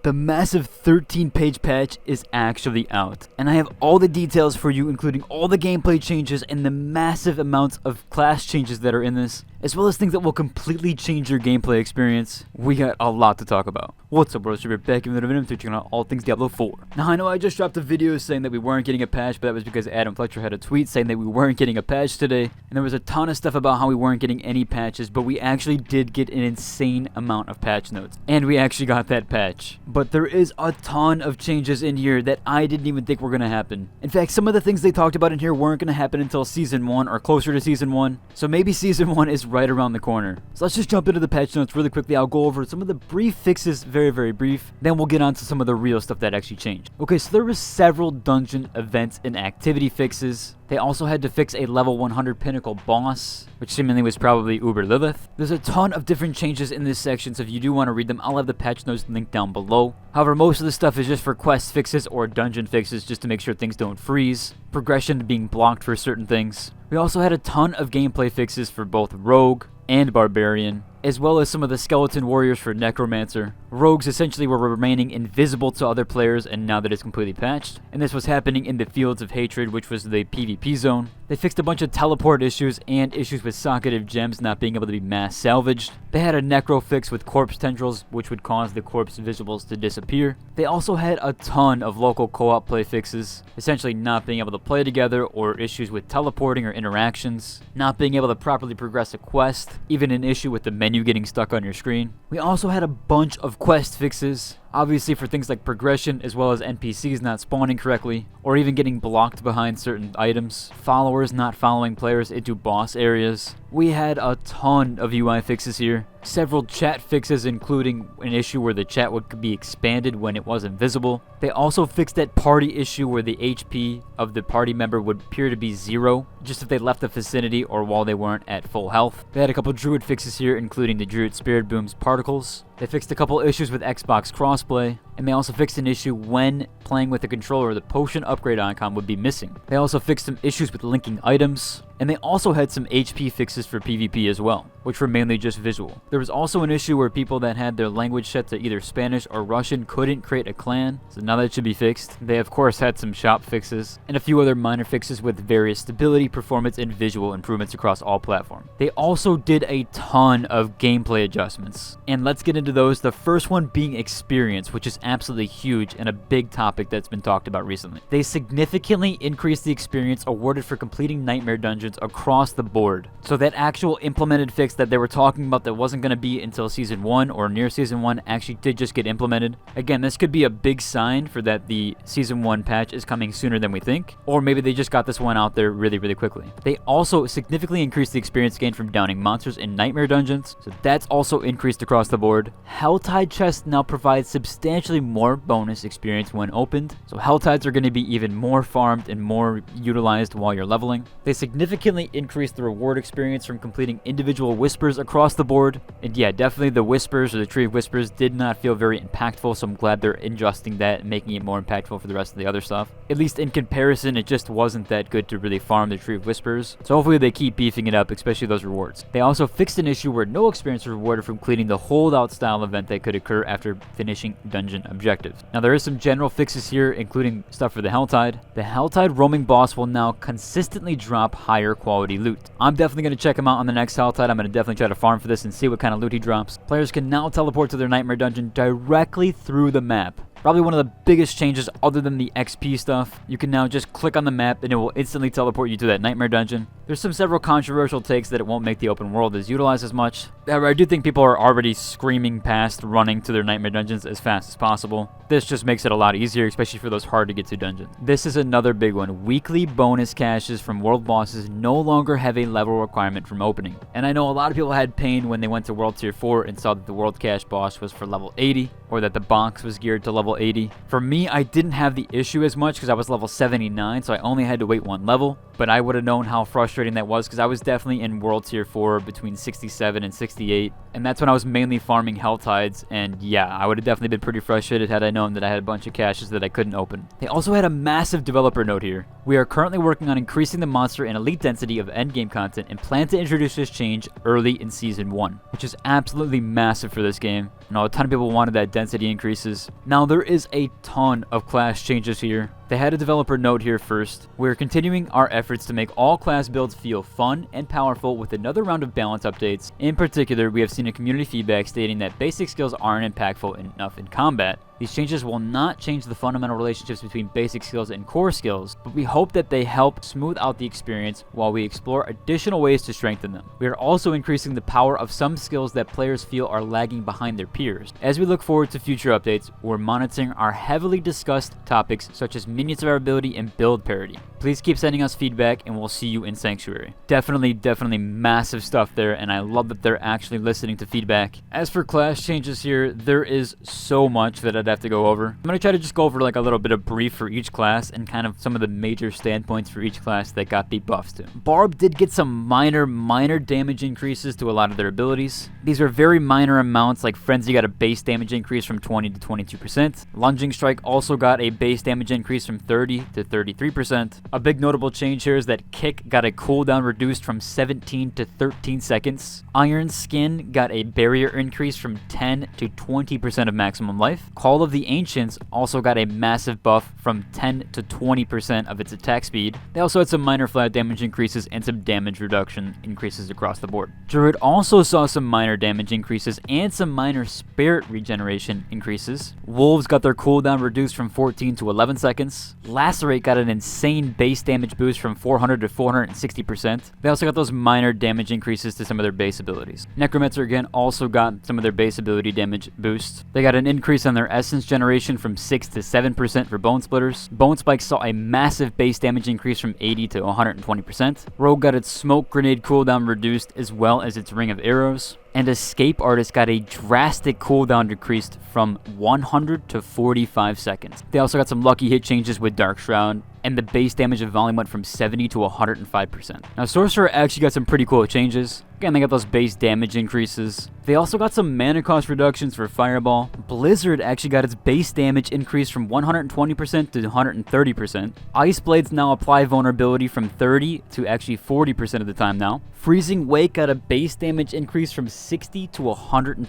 The massive 13-page patch is actually out, and I have all the details for you, including all the gameplay changes and the massive amounts of class changes that are in this, as well as things that will completely change your gameplay experience. We got a lot to talk about. What's up, bros? We're back in another video checking out all things Diablo 4. Now, I know I just dropped a video saying that we weren't getting a patch, but that was because Adam Fletcher had a tweet saying that we weren't getting a patch today, and there was a ton of stuff about how we weren't getting any patches, but we actually did get an insane amount of patch notes, and we actually got that patch. But there is a ton of changes in here that I didn't even think were going to happen. In fact, some of the things they talked about in here weren't going to happen until Season 1 or closer to Season 1, so maybe Season 1 is right around the corner. So let's just jump into the patch notes really quickly. I'll go over some of the brief fixes, very brief, then we'll get on to some of the real stuff that actually changed. Okay, so there were several dungeon events and activity fixes. They also had to fix a level 100 pinnacle boss, which seemingly was probably Uber Lilith. There's a ton of different changes in this section, so if you do want to read them, I'll have the patch notes linked down below. However, most of the stuff is just for quest fixes or dungeon fixes, just to make sure things don't freeze, progression being blocked for certain things. We also had a ton of gameplay fixes for both Rogue and Barbarian, as well as some of the skeleton warriors for Necromancer. Rogues essentially were remaining invisible to other players, and now that it's completely patched. And this was happening in the Fields of Hatred, which was the PvP zone. They fixed a bunch of teleport issues and issues with socketed gems not being able to be mass salvaged. They had a necro fix with corpse tendrils, which would cause the corpse visuals to disappear. They also had a ton of local co-op play fixes, essentially not being able to play together, or issues with teleporting or interactions, not being able to properly progress a quest, even an issue with the menu getting stuck on your screen. We also had a bunch of quest fixes, obviously for things like progression, as well as NPCs not spawning correctly, or even getting blocked behind certain items, followers not following players into boss areas. We had a ton of UI fixes here. Several chat fixes, including an issue where the chat would be expanded when it wasn't visible. They also fixed that party issue where the HP of the party member would appear to be 0, just if they left the vicinity or while they weren't at full health. They had a couple druid fixes here, including the druid spirit boom's particles. They fixed a couple issues with Xbox crossplay, and they also fixed an issue when playing with the controller, the potion upgrade icon would be missing. They also fixed some issues with linking items, and they also had some HP fixes for PvP as well, which were mainly just visual. There was also an issue where people that had their language set to either Spanish or Russian couldn't create a clan, so now that should be fixed. They of course had some shop fixes, and a few other minor fixes with various stability, performance, and visual improvements across all platforms. They also did a ton of gameplay adjustments, and let's get into those. The first one being experience, which is absolutely huge and a big topic that's been talked about recently. They significantly increased the experience awarded for completing nightmare dungeons across the board. So that actual implemented fix that they were talking about that wasn't going to be until Season 1 or near Season 1 actually did just get implemented. Again, this could be a big sign for that the Season 1 patch is coming sooner than we think, or maybe they just got this one out there really quickly. They also significantly increased the experience gain from downing monsters in nightmare dungeons, so that's also increased across the board. Helltide chests now provide substantially more bonus experience when opened, so Helltides are going to be even more farmed and more utilized while you're leveling. They significantly increased the reward experience from completing individual whispers across the board, and yeah, definitely the whispers or the tree of whispers did not feel very impactful, so I'm glad they're adjusting that and making it more impactful for the rest of the other stuff. At least in comparison, it just wasn't that good to really farm the tree of whispers, so hopefully they keep beefing it up, especially those rewards. They also fixed an issue where no experience was rewarded from completing the holdout style event that could occur after finishing dungeon objectives. Now there is some general fixes here, including stuff for the Helltide. The Helltide roaming boss will now consistently drop higher quality loot. I'm definitely going to check him out on the next Helltide. I'm going to definitely try to farm for this and see what kind of loot he drops. Players can now teleport to their nightmare dungeon directly through the map. Probably one of the biggest changes other than the XP stuff. You can now just click on the map and it will instantly teleport you to that nightmare dungeon. There's several controversial takes that it won't make the open world as utilized as much. However, I do think people are already screaming past running to their nightmare dungeons as fast as possible. This just makes it a lot easier, especially for those hard to get to dungeons. This is another big one. Weekly bonus caches from world bosses no longer have a level requirement from opening. And I know a lot of people had pain when they went to World Tier 4 and saw that the world cache boss was for level 80, or that the box was geared to level 80. For me, I didn't have the issue as much because I was level 79, so I only had to wait one level, but I would have known how frustrating frustrating that was, because I was definitely in World Tier 4 between 67 and 68, and that's when I was mainly farming health tides, and yeah, I would have definitely been pretty frustrated had I known that I had a bunch of caches that I couldn't open. They also had a massive developer note here. We are currently working on increasing the monster and elite density of endgame content and plan to introduce this change early in Season 1, which is absolutely massive for this game. I know a ton of people wanted that density increases. Now there is a ton of class changes here. They had a developer note here first. We're continuing our efforts to make all class builds feel fun and powerful with another round of balance updates. In particular, we have seen a community feedback stating that basic skills aren't impactful enough in combat. These changes will not change the fundamental relationships between basic skills and core skills, but we hope that they help smooth out the experience while we explore additional ways to strengthen them. We are also increasing the power of some skills that players feel are lagging behind their peers. As we look forward to future updates, we're monitoring our heavily discussed topics such as minion survivability and build parity. Please keep sending us feedback and we'll see you in Sanctuary. Definitely massive stuff there, and I love that they're actually listening to feedback. As for class changes here, there is so much that I'd have to go over. I'm going to try to just go over like a little bit of brief for each class and kind of some of the major standpoints for each class that got the buffs to. Barb did get some minor damage increases to a lot of their abilities. These are very minor amounts, like Frenzy got a base damage increase from 20 to 22%. Lunging Strike also got a base damage increase from 30 to 33%. A big notable change here is that Kick got a cooldown reduced from 17 to 13 seconds. Iron Skin got a barrier increase from 10 to 20% of maximum life. Call of the Ancients also got a massive buff from 10 to 20% of its attack speed. They also had some minor flat damage increases and some damage reduction increases across the board. Druid also saw some minor damage increases and some minor spirit regeneration increases. Wolves got their cooldown reduced from 14 to 11 seconds. Lacerate got an insane base damage boost from 400 to 460%. They also got those minor damage increases to some of their base abilities. Necromancer again also got some of their base ability damage boosts. They got an increase on their essence generation from 6 to 7% for Bone Splitters. Bone Spike saw a massive base damage increase from 80 to 120%. Rogue got its smoke grenade cooldown reduced as well as its ring of arrows. And Escape Artist got a drastic cooldown decreased from 100 to 45 seconds. They also got some lucky hit changes with Dark Shroud, and the base damage of volume went from 70 to 105%. Now Sorcerer actually got some pretty cool changes. Again, they got those base damage increases. They also got some mana cost reductions for Fireball. Blizzard actually got its base damage increased from 120% to 130%. Ice Blades now apply vulnerability from 30 to actually 40% of the time now. Freezing Wake got a base damage increase from 60 to 110%.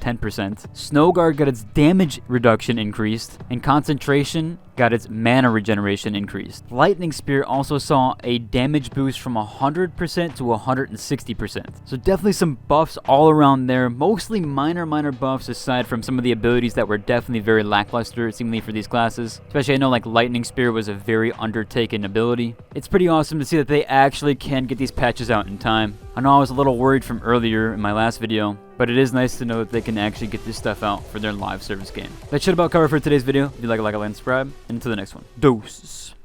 Snowguard got its damage reduction increased, and Concentration got its mana regeneration increased. Lightning Spear also saw a damage boost from 100% to 160%. So definitely some buffs all around there, mostly minor buffs aside from some of the abilities that were definitely very lackluster seemingly for these classes. Especially I know like Lightning Spear was a very undertaken ability. It's pretty awesome to see that they actually can get these patches out in time. I know I was a little worried from earlier in my last video, but it is nice to know that they can actually get this stuff out for their live service game. That should about cover for today's video. If you like it, and subscribe, and until the next one. Doses.